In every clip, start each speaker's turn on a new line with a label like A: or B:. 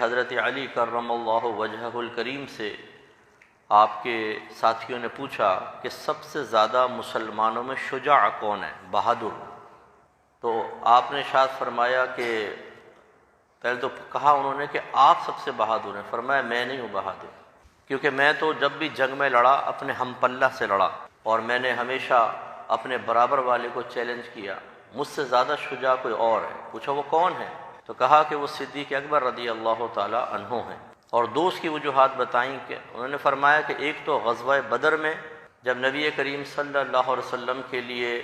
A: حضرت علی کرم اللہ وجہہ الکریم سے آپ کے ساتھیوں نے پوچھا کہ سب سے زیادہ مسلمانوں میں شجاع کون ہے، بہادر؟ تو آپ نے ارشاد فرمایا کہ پہلے تو کہا انہوں نے کہ آپ سب سے بہادر ہیں، فرمایا میں نہیں ہوں بہادر، کیونکہ میں تو جب بھی جنگ میں لڑا اپنے ہم پلہ سے لڑا، اور میں نے ہمیشہ اپنے برابر والے کو چیلنج کیا، مجھ سے زیادہ شجاع کوئی اور ہے۔ پوچھا وہ کون ہے؟ تو کہا کہ وہ صدیق اکبر رضی اللہ تعالی عنہ ہیں، اور دو اس کی وجوہات بتائیں کہ انہوں نے فرمایا کہ ایک تو غزوہ بدر میں جب نبی کریم صلی اللہ علیہ وسلم کے لیے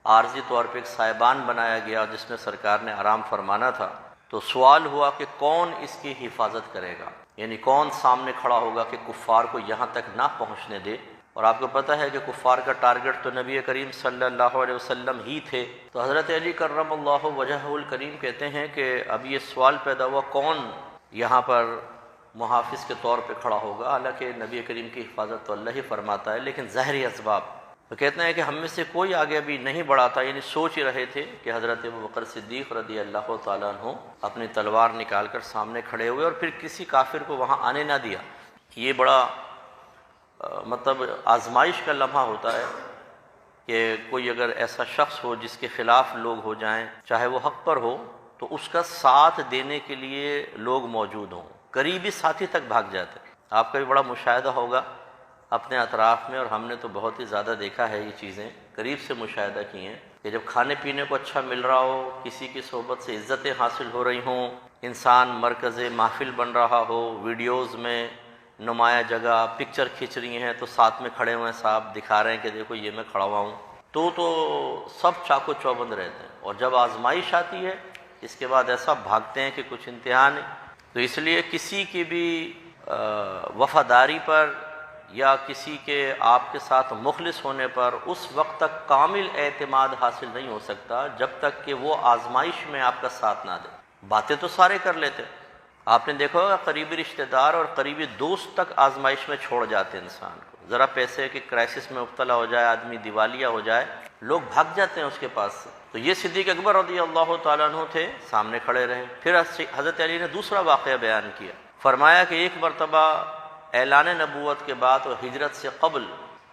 A: عارضی طور پہ ایک سائبان بنایا گیا جس میں سرکار نے آرام فرمانا تھا، تو سوال ہوا کہ کون اس کی حفاظت کرے گا، یعنی کون سامنے کھڑا ہوگا کہ کفار کو یہاں تک نہ پہنچنے دے۔ اور آپ کو پتہ ہے کہ کفار کا ٹارگٹ تو نبی کریم صلی اللہ علیہ وسلم ہی تھے۔ تو حضرت علی کرم اللہ وجہہ الکریم کہتے ہیں کہ اب یہ سوال پیدا ہوا کون یہاں پر محافظ کے طور پہ کھڑا ہوگا، حالانکہ نبی کریم کی حفاظت تو اللہ ہی فرماتا ہے، لیکن ظاہری اسباب۔ تو کہتے ہیں کہ ہم میں سے کوئی آگے ابھی نہیں بڑھا تھا، یعنی سوچ ہی رہے تھے کہ حضرت ابوبکر صدیق رضی اللہ تعالیٰ عنہ اپنی تلوار نکال کر سامنے کھڑے ہوئے اور پھر کسی کافر کو وہاں آنے نہ دیا۔ یہ بڑا مطلب آزمائش کا لمحہ ہوتا ہے کہ کوئی اگر ایسا شخص ہو جس کے خلاف لوگ ہو جائیں، چاہے وہ حق پر ہو، تو اس کا ساتھ دینے کے لیے لوگ موجود ہوں، قریبی ساتھی تک بھاگ جاتے ہیں۔ آپ کا بھی بڑا مشاہدہ ہوگا اپنے اطراف میں، اور ہم نے تو بہت ہی زیادہ دیکھا ہے، یہ چیزیں قریب سے مشاہدہ کی ہیں کہ جب کھانے پینے کو اچھا مل رہا ہو، کسی کی صحبت سے عزتیں حاصل ہو رہی ہوں، انسان مرکز محفل بن رہا ہو، ویڈیوز میں نمایاں جگہ پکچر کھینچ رہی ہیں تو ساتھ میں کھڑے ہوئے صاحب دکھا رہے ہیں کہ دیکھو یہ میں کھڑا ہوا ہوں، تو سب چاقو چوبند رہتے ہیں، اور جب آزمائش آتی ہے اس کے بعد ایسا بھاگتے ہیں کہ کچھ انتہا نہیں۔ تو اس لیے کسی کی بھی وفاداری پر یا کسی کے آپ کے ساتھ مخلص ہونے پر اس وقت تک کامل اعتماد حاصل نہیں ہو سکتا جب تک کہ وہ آزمائش میں آپ کا ساتھ نہ دے۔ باتیں تو سارے کر لیتے، آپ نے دیکھا ہوگا قریبی رشتہ دار اور قریبی دوست تک آزمائش میں چھوڑ جاتے ہیں انسان کو، ذرا پیسے کی کرائسس میں مبتلا ہو جائے، آدمی دیوالیہ ہو جائے، لوگ بھاگ جاتے ہیں اس کے پاس سے۔ تو یہ صدیق اکبر رضی اللہ تعالیٰ عنہ تھے، سامنے کھڑے رہے۔ پھر حضرت علی نے دوسرا واقعہ بیان کیا، فرمایا کہ ایک مرتبہ اعلان نبوت کے بعد اور ہجرت سے قبل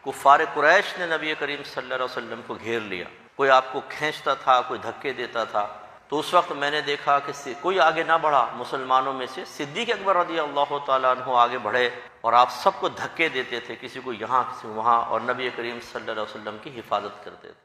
A: کفار قریش نے نبی کریم صلی اللہ علیہ وسلم کو گھیر لیا، کوئی آپ کو کھینچتا تھا، کوئی دھکے دیتا تھا۔ تو اس وقت میں نے دیکھا کہ کوئی آگے نہ بڑھا مسلمانوں میں سے، صدیق اکبر رضی اللہ تعالیٰ عنہ آگے بڑھے اور آپ سب کو دھکے دیتے تھے، کسی کو یہاں کسی کو وہاں، اور نبی کریم صلی اللہ علیہ وسلم کی حفاظت کرتے تھے۔